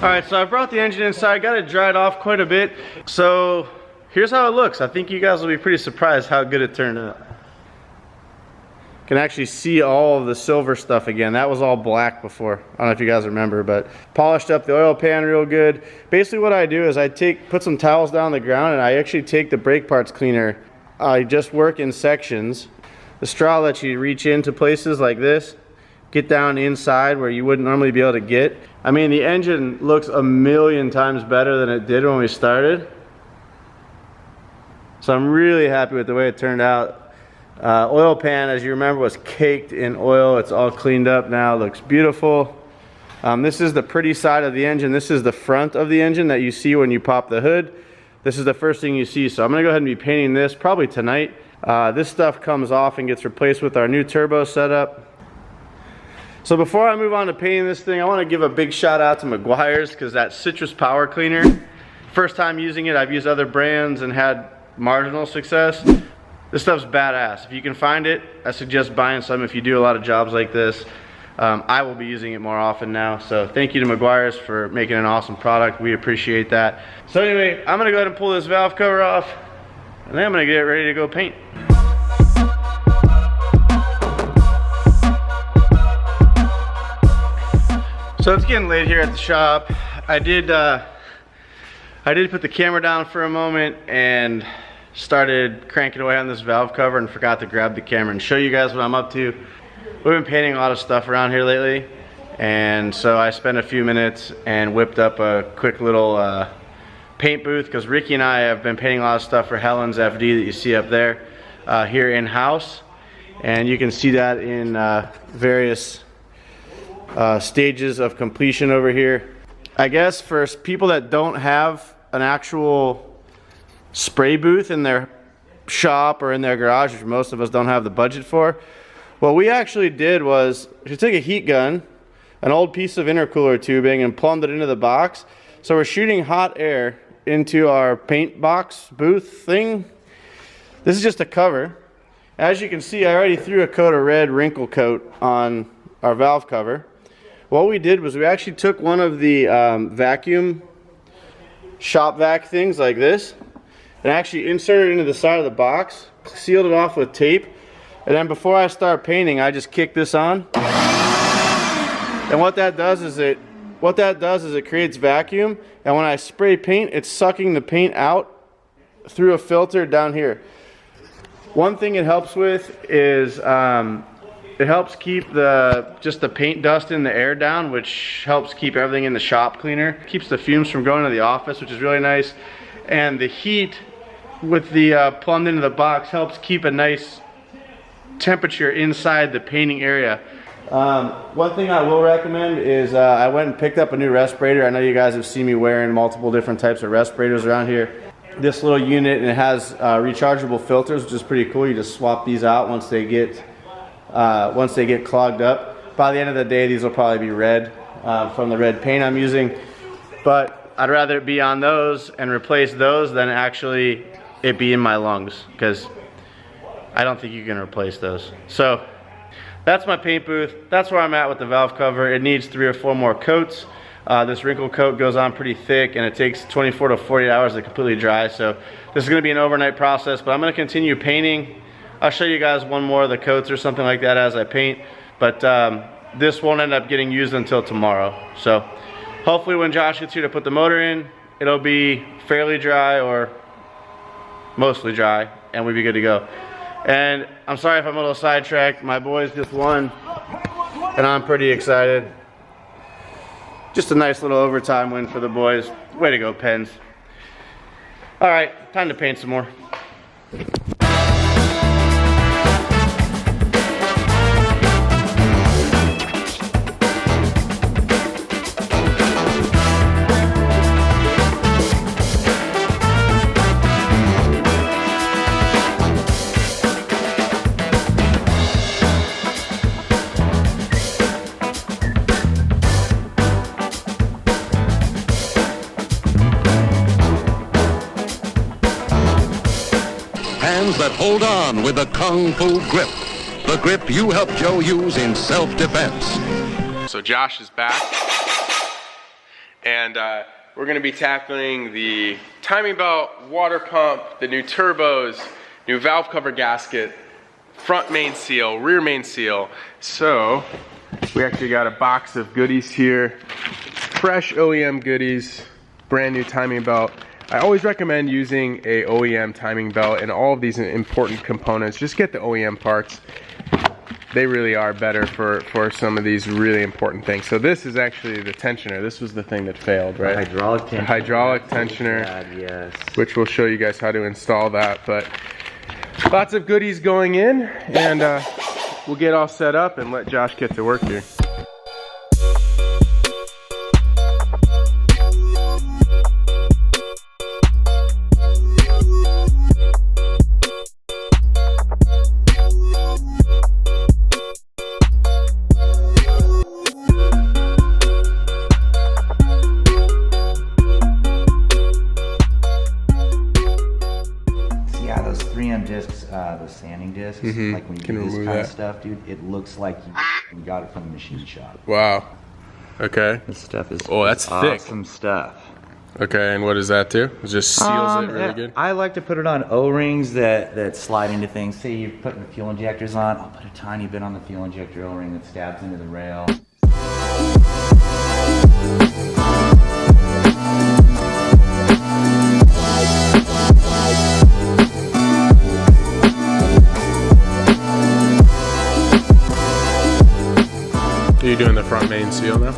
Alright, so I brought the engine inside, got it dried off quite a bit. So here's how it looks. I think you guys will be pretty surprised how good it turned out. Can actually see all of the silver stuff again. That was all black before. I don't know if you guys remember, but polished up the oil pan real good. Basically what I do is I put some towels down on the ground and I actually take the brake parts cleaner. I just work in sections. The straw lets you reach into places like this, get down inside where you wouldn't normally be able to get. I mean, the engine looks a million times better than it did when we started. So I'm really happy with the way it turned out. Oil pan, as you remember, was caked in oil. It's all cleaned up now, looks beautiful. This is the pretty side of the engine. This is the front of the engine that you see when you pop the hood. This is the first thing you see. So I'm gonna go ahead and be painting this probably tonight. This stuff comes off and gets replaced with our new turbo setup. So before I move on to painting this thing, I want to give a big shout out to Meguiar's, because that citrus power cleaner, first time using it. I've used other brands and had marginal success. This stuff's badass. If you can find it, I suggest buying some if you do a lot of jobs like this. I will be using it more often now. So thank you to Meguiar's for making an awesome product. We appreciate that. So anyway, I'm gonna go ahead and pull this valve cover off, and then I'm gonna get ready to go paint. So it's getting late here at the shop. I did put the camera down for a moment and started cranking away on this valve cover and forgot to grab the camera and show you guys what I'm up to. We've been painting a lot of stuff around here lately, and so I spent a few minutes and whipped up a quick little paint booth, because Ricky and I have been painting a lot of stuff for Helen's FD that you see up there here in-house, and you can see that in various stages of completion over here. I guess for people that don't have an actual spray booth in their shop or in their garage, which most of us don't have the budget for, what we actually did was we took a heat gun, an old piece of intercooler tubing, and plumbed it into the box. So we're shooting hot air into our paint box booth thing. This is just a cover. As you can see, I already threw a coat of red wrinkle coat on our valve cover. What we did was we actually took one of the vacuum shop vac things like this and actually inserted it into the side of the box, sealed it off with tape, and then before I start painting, I just kick this on. And what that does is it creates vacuum, and when I spray paint, it's sucking the paint out through a filter down here. One thing it helps with is it helps keep just the paint dust in the air down, which helps keep everything in the shop cleaner. Keeps the fumes from going to the office, which is really nice. And the heat with the plumbed into the box helps keep a nice temperature inside the painting area. One thing I will recommend is I went and picked up a new respirator. I know you guys have seen me wearing multiple different types of respirators around here. This little unit, and it has rechargeable filters, which is pretty cool. You just swap these out once they get clogged up. By the end of the day, these will probably be red from the red paint I'm using, but I'd rather it be on those and replace those than actually it be in my lungs, because I don't think you can replace those. So that's my paint booth. That's where I'm at with the valve cover. It needs 3 or 4 more coats. This wrinkle coat goes on pretty thick, and it takes 24 to 48 hours to completely dry, so this is going to be an overnight process, but I'm going to continue painting. I'll show you guys one more of the coats or something like that as I paint, but this won't end up getting used until tomorrow. So hopefully when Josh gets here to put the motor in, it'll be fairly dry or mostly dry, and we'll be good to go. And I'm sorry if I'm a little sidetracked. My boys just won, and I'm pretty excited. Just a nice little overtime win for the boys. Way to go, Pens. All right, time to paint some more. Hands that hold on with a Kung Fu grip. The grip you helped Joe use in self-defense. So Josh is back. and we're going to be tackling the timing belt, water pump, the new turbos, new valve cover gasket, front main seal, rear main seal. So we actually got a box of goodies here, fresh OEM goodies, brand new timing belt. I always recommend using a OEM timing belt in all of these important components. Just get the OEM parts. They really are better for some of these really important things. So this is actually the tensioner. This was the thing that failed, right? The hydraulic tensioner. The hydraulic tensioner, Yes. which we'll show you guys how to install that. But lots of goodies going in, and we'll get all set up and let Josh get to work here. Discs, those sanding discs, like when you do this kind of stuff, dude, it looks like you got it from the machine shop. Wow. Okay. This stuff is that's thick. Awesome stuff. Okay, and what does that do? It just seals it really good? I like to put it on O-rings that slide into things. Say you're putting the fuel injectors on, I'll put a tiny bit on the fuel injector O-ring that stabs into the rail. Are you doing the front main seal now?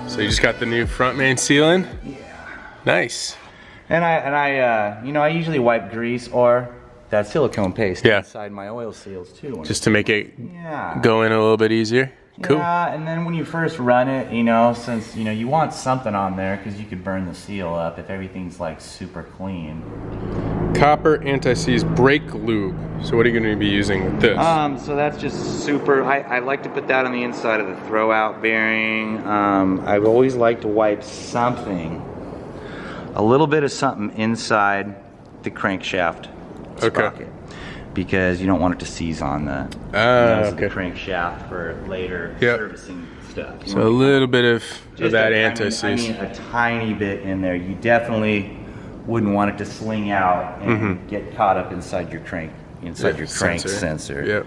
So you just got the new front main seal in? Yeah. Nice. And I you know, I usually wipe grease or that silicone paste inside my oil seals too. Just to make it go in a little bit easier. Cool. Yeah, and then when you first run it, you know, since you know you want something on there because you could burn the seal up if everything's like super clean. Copper anti-seize brake lube. So what are you going to be using with this? So that's just super. I like to put that on the inside of the throw out bearing. I've always liked to wipe something, a little bit of something inside the crankshaft sprocket, because you don't want it to seize on the nose of the crankshaft for later servicing stuff. So a little bit of that anti-seize. I mean a tiny bit in there. You definitely wouldn't want it to sling out and get caught up inside your crank, crank sensor. Yep.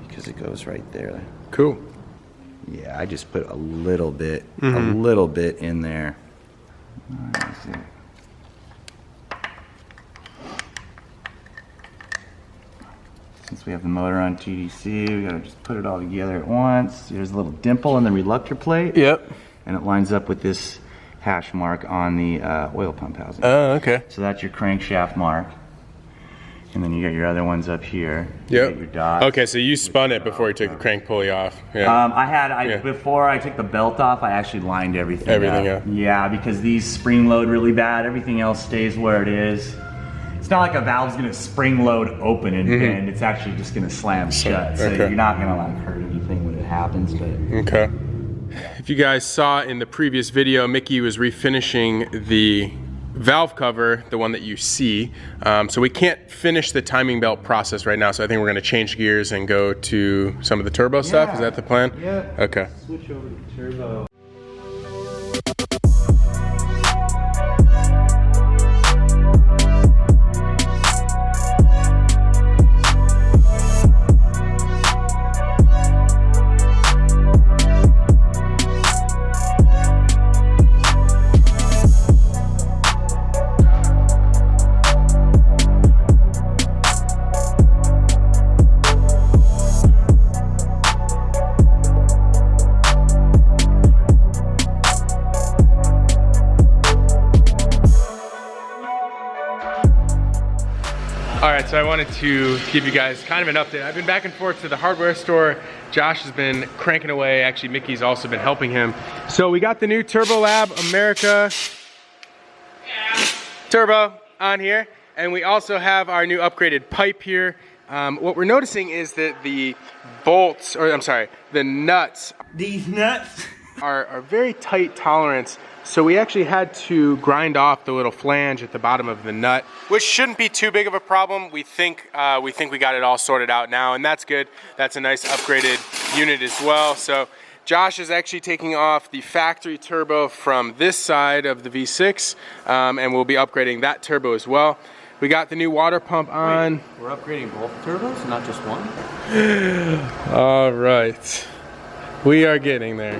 Because it goes right there. Cool. Yeah, I just put a little bit in there. Let's see. Since we have the motor on TDC, we gotta just put it all together at once. There's a little dimple in the reluctor plate. Yep. And it lines up with this hash mark on the oil pump housing. Oh, okay. So that's your crankshaft mark. And then you got your other ones up here. Yep. Your dots. Okay, so you spun it before you took the crank pulley off. Yeah. Before I took the belt off, I actually lined everything up. Yeah, because these spring load really bad. Everything else stays where it is. It's not like a valve's gonna spring load open and bend. It's actually just gonna slam shut. So you're not gonna like hurt anything when it happens. But okay. If you guys saw in the previous video, Mickey was refinishing the valve cover, the one that you see. So we can't finish the timing belt process right now, so I think we're gonna change gears and go to some of the turbo stuff. Is that the plan? Yeah. Okay. Switch over to turbo. All right, so I wanted to give you guys kind of an update. I've been back and forth to the hardware store. Josh has been cranking away. Actually, Mickey's also been helping him. So we got the new TurboLab America Turbo on here. And we also have our new upgraded pipe here. What we're noticing is that the bolts, or I'm sorry, the nuts. These nuts are very tight tolerance. So we actually had to grind off the little flange at the bottom of the nut, which shouldn't be too big of a problem. We think we got it all sorted out now, and that's good. That's a nice upgraded unit as well. So Josh is actually taking off the factory turbo from this side of the V6, and we'll be upgrading that turbo as well. We got the new water pump on. Wait, we're upgrading both turbos, not just one? All right, we are getting there.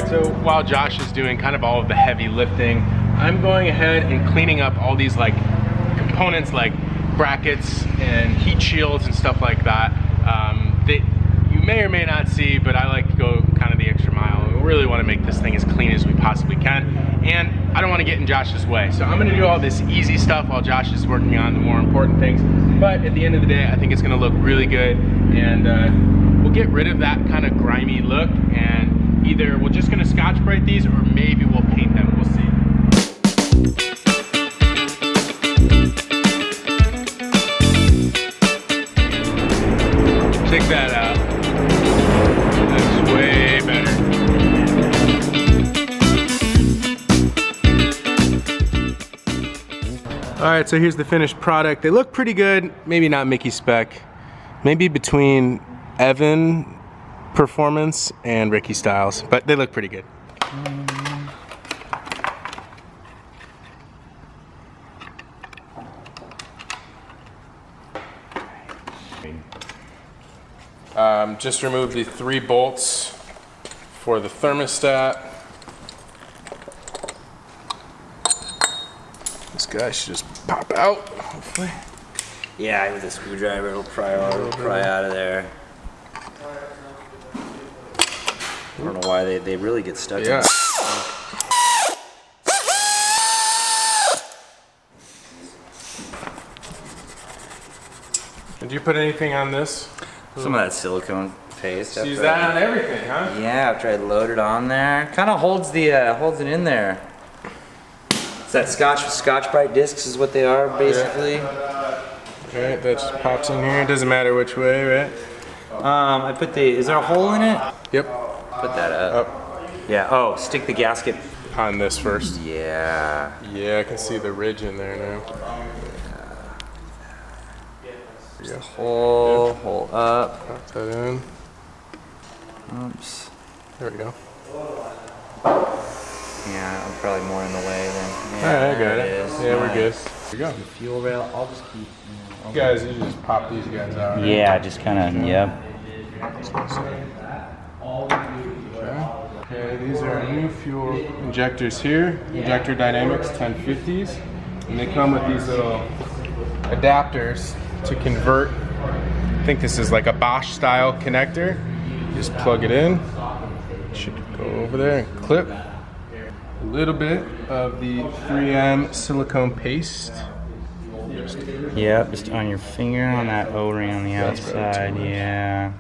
So while Josh is doing kind of all of the heavy lifting, I'm going ahead and cleaning up all these like components like brackets and heat shields and stuff like that that you may or may not see, but I like to go kind of the extra mile. We really want to make this thing as clean as we possibly can, and I don't want to get in Josh's way. So I'm going to do all this easy stuff while Josh is working on the more important things. But at the end of the day, I think it's going to look really good, and we'll get rid of that kind of grimy look, and either we're just gonna Scotch-Brite these, or maybe we'll paint them, we'll see. Check that out. That's way better. All right, so here's the finished product. They look pretty good, maybe not Mickey spec. Maybe between Evan Performance and Ricky Styles, but they look pretty good. Just remove the 3 bolts for the thermostat. This guy should just pop out, hopefully. Yeah, with a screwdriver, it'll pry out of there. I don't know why they really get stuck. Yeah. Did you put anything on this? Some of that silicone paste. Use that on everything, huh? Yeah, after I load it on there, kind of holds it in there. Is that Scotch-Brite discs is what they are basically. Yeah. Right, that just pops in here. It doesn't matter which way, right? I put is there a hole in it? Yep. Put that up. Yeah. Oh, stick the gasket on this first. Yeah. Yeah, I can see the ridge in there now. There's the hole up. Pop that in. Oops. There we go. Yeah, I'm probably more in the way than. Yeah, Alright, I got it. Is. Yeah, nice. we're good. There we go. The fuel rail. I'll just keep. You guys, you just pop these guys out. Right? Yeah, just kind of. Yep. Okay, these are new fuel injectors here. Injector Dynamics 1050s. And they come with these little adapters to convert. I think this is like a Bosch style connector. Just plug it in. It should go over there and clip. A little bit of the 3M silicone paste. Yep, just on your finger on that O-ring on the outside. Yeah.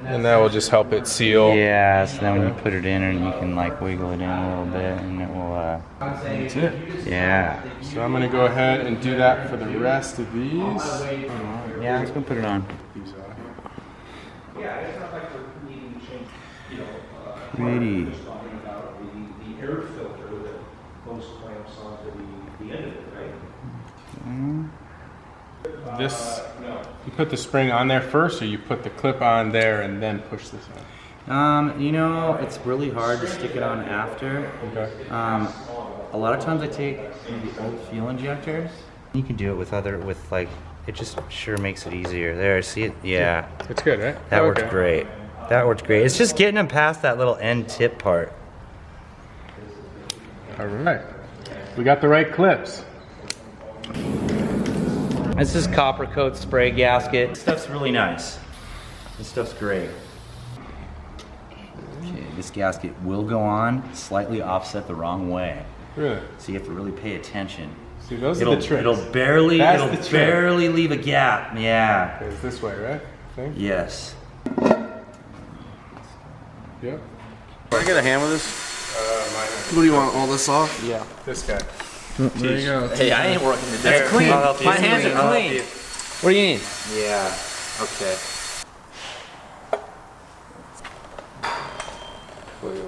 And that will just help it seal. Yeah, so then when you put it in and you can like wiggle it in a little bit and it will That's it. yeah. So I'm gonna go ahead and do that for the rest of these. Yeah, let's go put it on. Pretty. This, you put the spring on there first, or you put the clip on there and then push this on? You know, it's really hard to stick it on after. Okay. A lot of times I take the old fuel injectors. You can do it with like it just sure makes it easier. There, see it? Yeah. It's good, right? That worked great. That worked great. It's just getting them past that little end tip part. All right. We got the right clips. This is copper coat spray gasket. This stuff's really nice. This stuff's great. Okay, this gasket will go on slightly offset the wrong way. Really? So you have to really pay attention. See, those are the tricks. It'll barely That's the trick. leave a gap. Yeah. It's this way, right? Think? Yes. Yep. Can I get a hand with this? What do you want, all this off? Yeah. This guy. There you go. Hey, I ain't working today. That's clean. I'll help you. My hands are I'll help clean. you. What do you need? Yeah. Okay.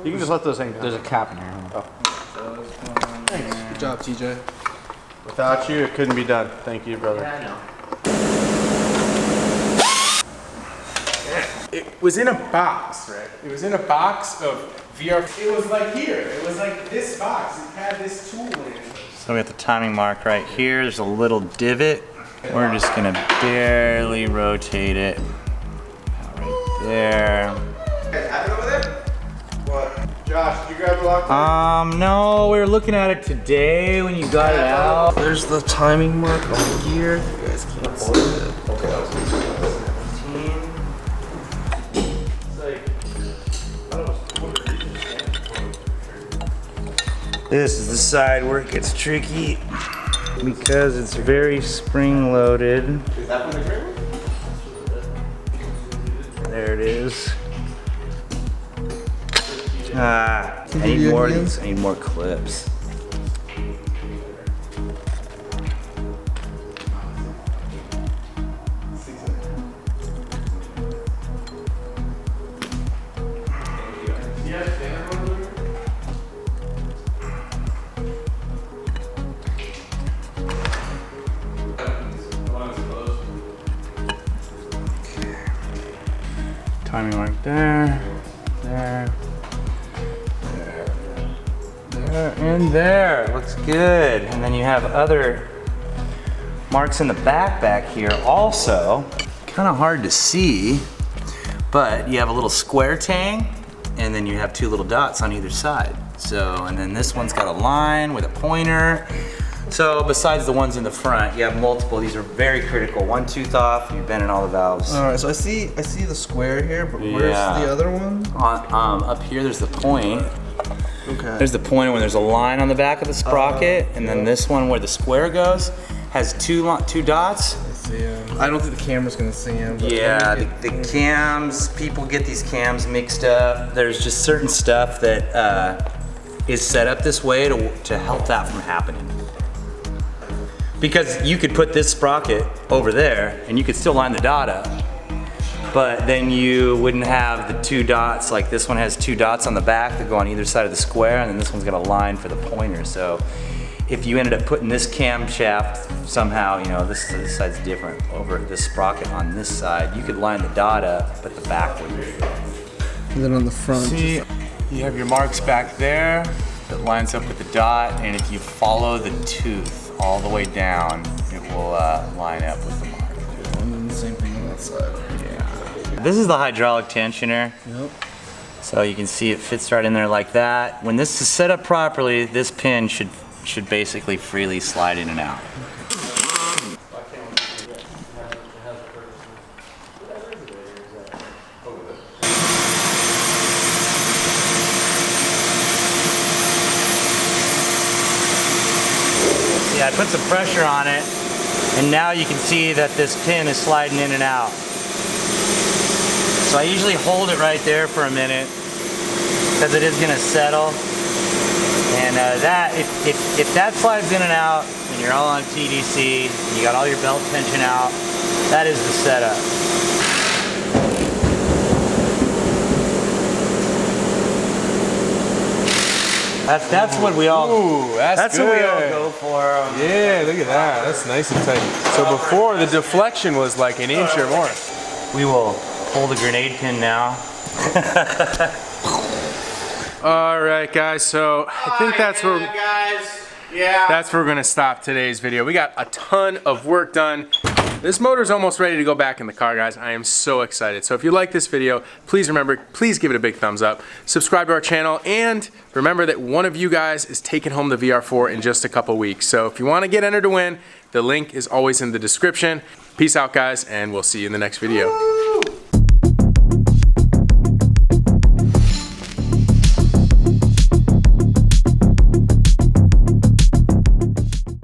You can just let those hang down. There's a cap in here. Good job, TJ. Without you, it couldn't be done. Thank you, brother. I know. It was in a box, right? It was in a box of VR. It was like here. It was like this box. It had this tool in it. So we got the timing mark right here. There's a little divot. We're just gonna barely rotate it. Right there. Have it over there? What? Josh, did you grab the lock? No, we were looking at it today when you got it out. There's the timing mark on here. You guys can't see it. This is the side where it gets tricky because it's very spring loaded. Is that one the gray one? There it is. I need more of these. I need more clips. Timing mark there, there, and there. Looks good. And then you have other marks in the back here also. Kind of hard to see, but you have a little square tang, and then you have two little dots on either side. So, and then this one's got a line with a pointer. So besides the ones in the front, you have multiple. These are very critical. One tooth off, you've been in all the valves. All right, so I see the square here, but where's Yeah. the other one? Up here, there's the point. Okay. There's the point when there's a line on the back of the sprocket, and then this one where the square goes has two dots. I see 'em. I don't think the camera's gonna see him. Yeah, the cams, people get these cams mixed up. There's just certain stuff that is set up this way to help that from happening. Because you could put this sprocket over there and you could still line the dot up, but then you wouldn't have the two dots. Like this one has two dots on the back that go on either side of the square, and then this one's got a line for the pointer. So if you ended up putting this camshaft somehow, you know, this side's different over this sprocket on this side, you could line the dot up, but the back wouldn't. And then on the front. See, you have your marks back there that lines up with the dot, and if you follow the tooth all the way down, it will line up with the mark. And then the same thing on that side. Yeah. This is the hydraulic tensioner. Yep. So you can see it fits right in there like that. When this is set up properly, this pin should basically freely slide in and out. Yeah, I put some pressure on it, and now you can see that this pin is sliding in and out. So I usually hold it right there for a minute, because it is going to settle. And if that slides in and out, and you're all on TDC, and you got all your belt tension out, that is the setup. That's what we all. Ooh, that's what we all good. go for. Yeah, look at that. That's nice and tight. So before, the deflection was like an inch or more. We will pull the grenade pin now. All right, guys. So I think that's where guys. Yeah. that's where we're gonna stop today's video. We got a ton of work done. This motor's almost ready to go back in the car, guys. I am so excited. So if you like this video, please remember, please give it a big thumbs up. Subscribe to our channel, and remember that one of you guys is taking home the VR4 in just a couple weeks. So if you want to get entered to win, the link is always in the description. Peace out, guys, and we'll see you in the next video.